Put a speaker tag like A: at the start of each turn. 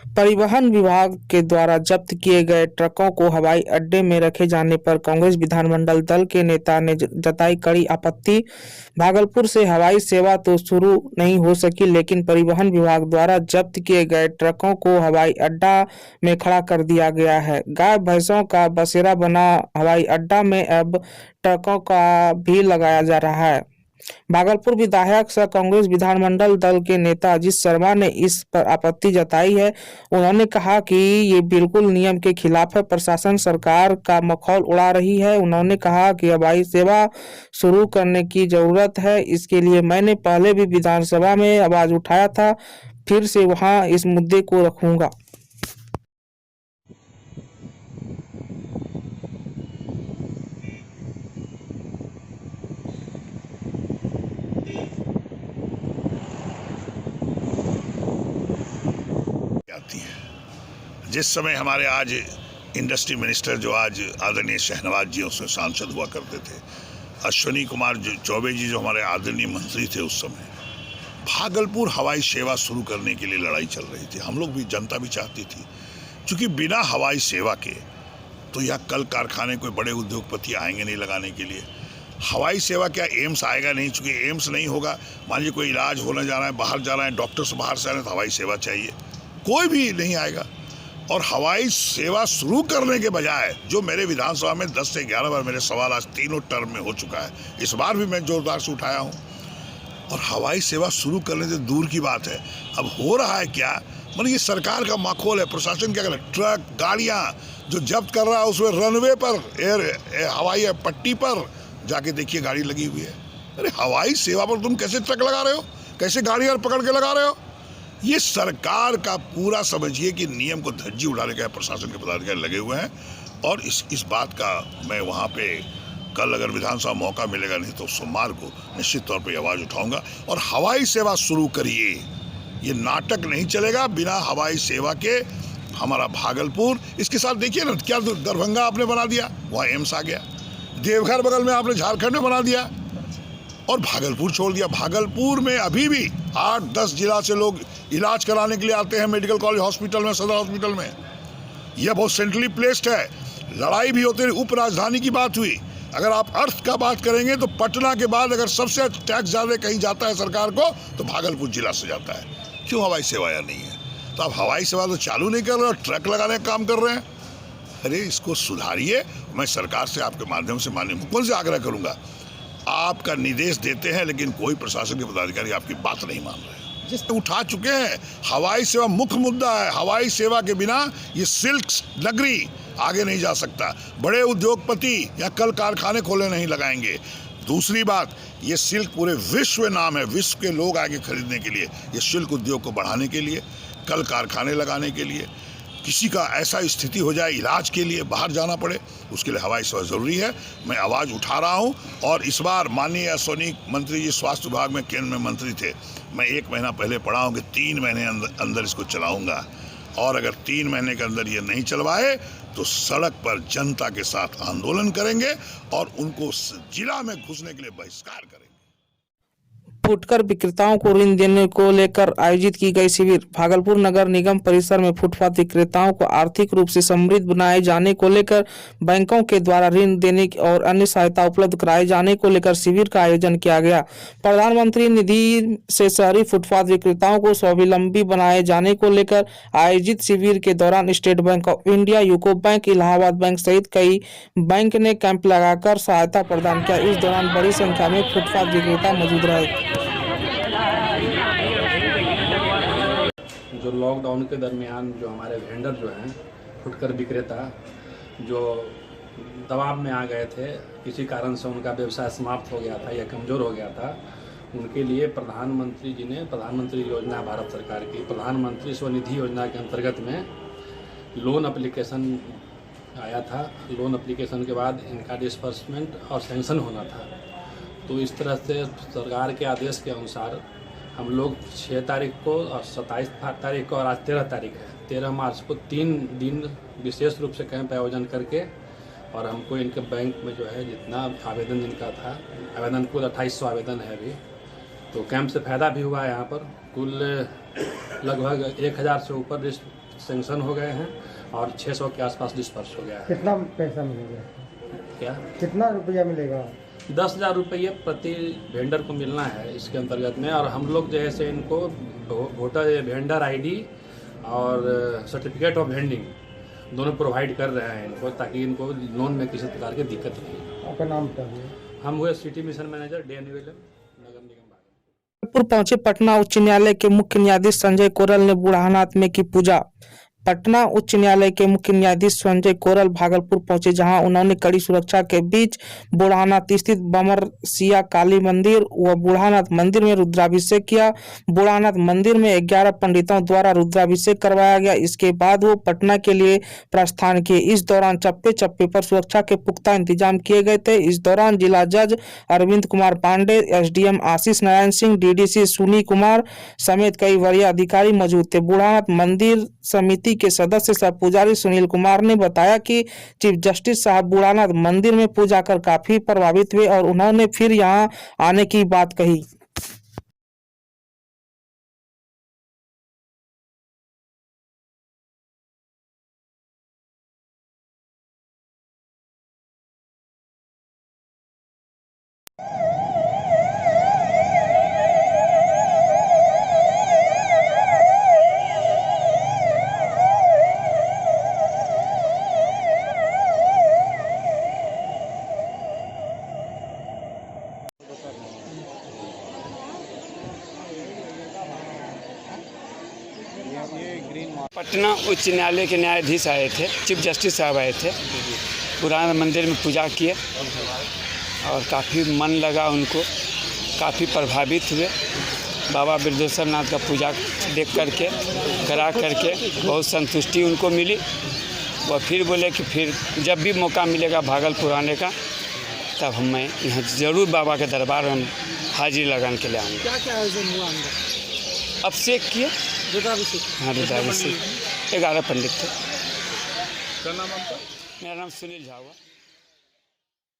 A: परिवहन विभाग के द्वारा जब्त किए गए ट्रकों को हवाई अड्डे में रखे जाने पर कांग्रेस विधानमंडल दल के नेता ने जताई कड़ी आपत्ति। भागलपुर से हवाई सेवा तो शुरू नहीं हो सकी, लेकिन परिवहन विभाग द्वारा जब्त किए गए ट्रकों को हवाई अड्डा में खड़ा कर दिया गया है। गाय भैंसों का बसेरा बना हवाई अड्डा में अब ट्रकों का भी लगाया जा रहा है। भागलपुर विधायक सह कांग्रेस विधानमंडल दल के नेता अजीत शर्मा ने इस पर आपत्ति जताई है। उन्होंने कहा कि ये बिल्कुल नियम के खिलाफ है, प्रशासन सरकार का मखौल उड़ा रही है। उन्होंने कहा कि हवाई सेवा शुरू करने की जरूरत है, इसके लिए मैंने पहले भी विधानसभा में आवाज उठाया था, फिर से वहां इस मुद्दे को रखूंगा।
B: जिस समय हमारे आज इंडस्ट्री मिनिस्टर जो आज आदरणीय शहनवाज जी उसमें सांसद हुआ करते थे, अश्विनी कुमार चौबे जी जो हमारे आदरणीय मंत्री थे, उस समय भागलपुर हवाई सेवा शुरू करने के लिए लड़ाई चल रही थी। हम लोग भी, जनता भी चाहती थी, क्योंकि बिना हवाई सेवा के तो यहाँ कल कारखाने कोई बड़े उद्योगपति आएंगे नहीं लगाने के लिए। हवाई सेवा क्या एम्स आएगा नहीं, चूँकि एम्स नहीं होगा, मान लीजिए कोई इलाज होने जा रहा है, बाहर जा रहा है, डॉक्टर्स बाहर से आ रहे हैं, तो हवाई सेवा चाहिए, कोई भी नहीं आएगा। और हवाई सेवा शुरू करने के बजाय जो मेरे विधानसभा में 10 से 11 बार मेरे सवाल आज तीनों टर्म में हो चुका है, इस बार भी मैं जोरदार से उठाया हूँ। और हवाई सेवा शुरू करने से दूर की बात है, अब हो रहा है क्या, मतलब ये सरकार का माखौल है। प्रशासन क्या कर रहा है, ट्रक गाड़ियाँ जो जब्त कर रहा है उसमें रनवे पर हवाई पट्टी पर जाके देखिए गाड़ी लगी हुई है। अरे हवाई सेवा पर तुम कैसे ट्रक लगा रहे हो, कैसे गाड़ियाँ पकड़ के लगा रहे हो? ये सरकार का पूरा समझिए कि नियम को धज्जी उड़ाने का प्रशासन के पदाधिकारी लगे हुए हैं। और इस बात का मैं वहाँ पे कल अगर विधानसभा मौका मिलेगा, नहीं तो सोमवार को निश्चित तौर पे आवाज़ उठाऊंगा। और हवाई सेवा शुरू करिए, ये नाटक नहीं चलेगा बिना हवाई सेवा के। हमारा भागलपुर, इसके साथ देखिए ना क्या दरभंगा आपने बना दिया, वहाँ एम्स आ गया। देवघर बगल में आपने झारखंड में बना दिया और भागलपुर छोड़ दिया। भागलपुर में अभी भी 8-10 जिला से लोग इलाज कराने के लिए आते हैं मेडिकल कॉलेज हॉस्पिटल में, सदर हॉस्पिटल में। यह बहुत सेंट्रली प्लेस्ड है। लड़ाई भी होती है। उप राजधानी की बात हुई, अगर आप अर्थ का बात करेंगे तो पटना के बाद अगर सबसे टैक्स ज़्यादा कहीं जाता है सरकार को तो भागलपुर जिला से जाता है। क्यों हवाई सेवा या नहीं है? तो आप हवाई सेवा तो चालू नहीं कर रहे हो, ट्रक लगाने का काम कर रहे हैं। अरे इसको सुधारिए। मैं सरकार से आपके माध्यम से माननीय मुख्यमंत्री से आग्रह करूँगा, आपका निर्देश देते हैं लेकिन कोई प्रशासन के पदाधिकारी आपकी बात नहीं मान रहे हैं। जिस उठा चुके हैं, हवाई सेवा मुख्य मुद्दा है। हवाई सेवा के बिना ये सिल्क नगरी आगे नहीं जा सकता। बड़े उद्योगपति या कल कारखाने खोले नहीं लगाएंगे। दूसरी बात, ये सिल्क पूरे विश्व में नाम है, विश्व के लोग आगे खरीदने के लिए, ये सिल्क उद्योग को बढ़ाने के लिए, कल कारखाने लगाने के लिए, किसी का ऐसा स्थिति हो जाए इलाज के लिए बाहर जाना पड़े, उसके लिए हवाई सेवा ज़रूरी है। मैं आवाज़ उठा रहा हूं। और इस बार माननीय अश्विनी मंत्री जी स्वास्थ्य विभाग में केंद्र में मंत्री थे, मैं 1 महीना पहले पढ़ा हूं कि 3 महीने अंदर इसको चलाऊंगा। और अगर 3 महीने के अंदर ये नहीं चलवाए तो सड़क पर जनता के साथ आंदोलन करेंगे और उनको जिला में घुसने के लिए बहिष्कार करेंगे।
A: फुटकर विक्रेताओं को ऋण देने को लेकर आयोजित की गई शिविर। भागलपुर नगर निगम परिसर में फुटपाथ विक्रेताओं को आर्थिक रूप से समृद्ध बनाए जाने को लेकर बैंकों के द्वारा ऋण देने और अन्य सहायता उपलब्ध कराए जाने को लेकर शिविर का आयोजन किया गया। प्रधानमंत्री निधि से शहरी फुटपाथ विक्रेताओं को स्वावलंबी बनाए जाने को लेकर आयोजित शिविर के दौरान state bank of India, UCO bank, Allahabad bank सहित कई बैंक ने कैंप लगाकर सहायता प्रदान किया। इस दौरान बड़ी संख्या में फुटपाथ विक्रेता मौजूद रहे।
C: जो लॉकडाउन के दरमियान जो हमारे वेंडर जो हैं, फुटकर विक्रेता, जो दबाव में आ गए थे, किसी कारण से उनका व्यवसाय समाप्त हो गया था या कमज़ोर हो गया था, उनके लिए प्रधानमंत्री जी ने प्रधानमंत्री योजना, भारत सरकार की प्रधानमंत्री स्वनिधि योजना के अंतर्गत में लोन एप्लीकेशन आया था। लोन एप्लीकेशन के बाद इनका डिस्बर्समेंट और सैंक्शन होना था। तो इस तरह से सरकार के आदेश के अनुसार हम लोग 6 तारीख को और 27 तारीख को और आज 13 तारीख है, 13 मार्च को 3 दिन विशेष रूप से कैंप आयोजन करके, और हमको इनके बैंक में जो है जितना आवेदन इनका था, आवेदन कुल 2800 आवेदन है अभी, तो कैंप से फ़ायदा भी हुआ है। यहाँ पर कुल लगभग 1000 से ऊपर लिस्ट सेंक्शन हो गए हैं और 600 के आसपास डिस्पर्स हो गया है।
D: कितना पैसा मिलेगा?
C: क्या
D: कितना रुपया मिलेगा?
C: 10,000 रुपये प्रति वेंडर को मिलना है इसके अंतर्गत में। और हम लोग जैसे इनको वोटर वेंडर आईडी और सर्टिफिकेट ऑफ वेंडिंग दोनों प्रोवाइड कर रहे हैं इनको, ताकि इनको लोन में किसी प्रकार की दिक्कत नहीं।
D: आपका नाम क्या है?
C: हम हुए सिटी मिशन मैनेजर DNVLM नगर निगम भागलपुर।
A: भागलपुर पहुंचे पटना उच्च न्यायालय के मुख्य न्यायाधीश संजय कोरल ने बूढ़ानाथ में की पूजा। पटना उच्च न्यायालय के मुख्य न्यायाधीश संजय कोरल भागलपुर पहुंचे, जहां उन्होंने कड़ी सुरक्षा के बीच बूढ़ानाथ स्थित बमरसिया काली मंदिर व बूढ़ानाथ मंदिर में रुद्राभिषेक किया। बूढ़ानाथ मंदिर में 11 पंडितों द्वारा रुद्राभिषेक करवाया गया। इसके बाद वो पटना के लिए प्रस्थान किए। इस दौरान चप्पे चप्पे पर सुरक्षा के पुख्ता इंतजाम किए गए थे। इस दौरान जिला जज अरविंद कुमार पांडे, SDM आशीष नारायण सिंह, DDC सुनी कुमार समेत कई वरीय अधिकारी मौजूद थे। बूढ़ानाथ मंदिर समिति के सदस्य सह पुजारी सुनील कुमार ने बताया कि चीफ जस्टिस साहब बूढ़ानाथ मंदिर में पूजा कर काफी प्रभावित हुए और उन्होंने फिर यहां आने की बात कही।
E: पटना उच्च न्यायालय के न्यायाधीश आए थे, चीफ जस्टिस साहब आए थे, पुराना मंदिर में पूजा किए और काफ़ी मन लगा उनको, काफ़ी प्रभावित हुए। बाबा बिरदेश्वर नाथ का पूजा देख करके करा करके बहुत संतुष्टि उनको मिली। वह फिर बोले कि फिर जब भी मौका मिलेगा भागलपुर आने का, तब मैं यहाँ ज़रूर बाबा के दरबार में हाजिरी लगाने के लिए आऊँगा।
D: क्या क्या आयोजन हुआ अंदर?
E: अभिषेक किए,
D: रुद्राभिषेक।
E: हाँ रुद्राभिषेक 11 पंडित थे।
C: क्या नाम आपका?
E: मेरा नाम सुनील झा हुआ।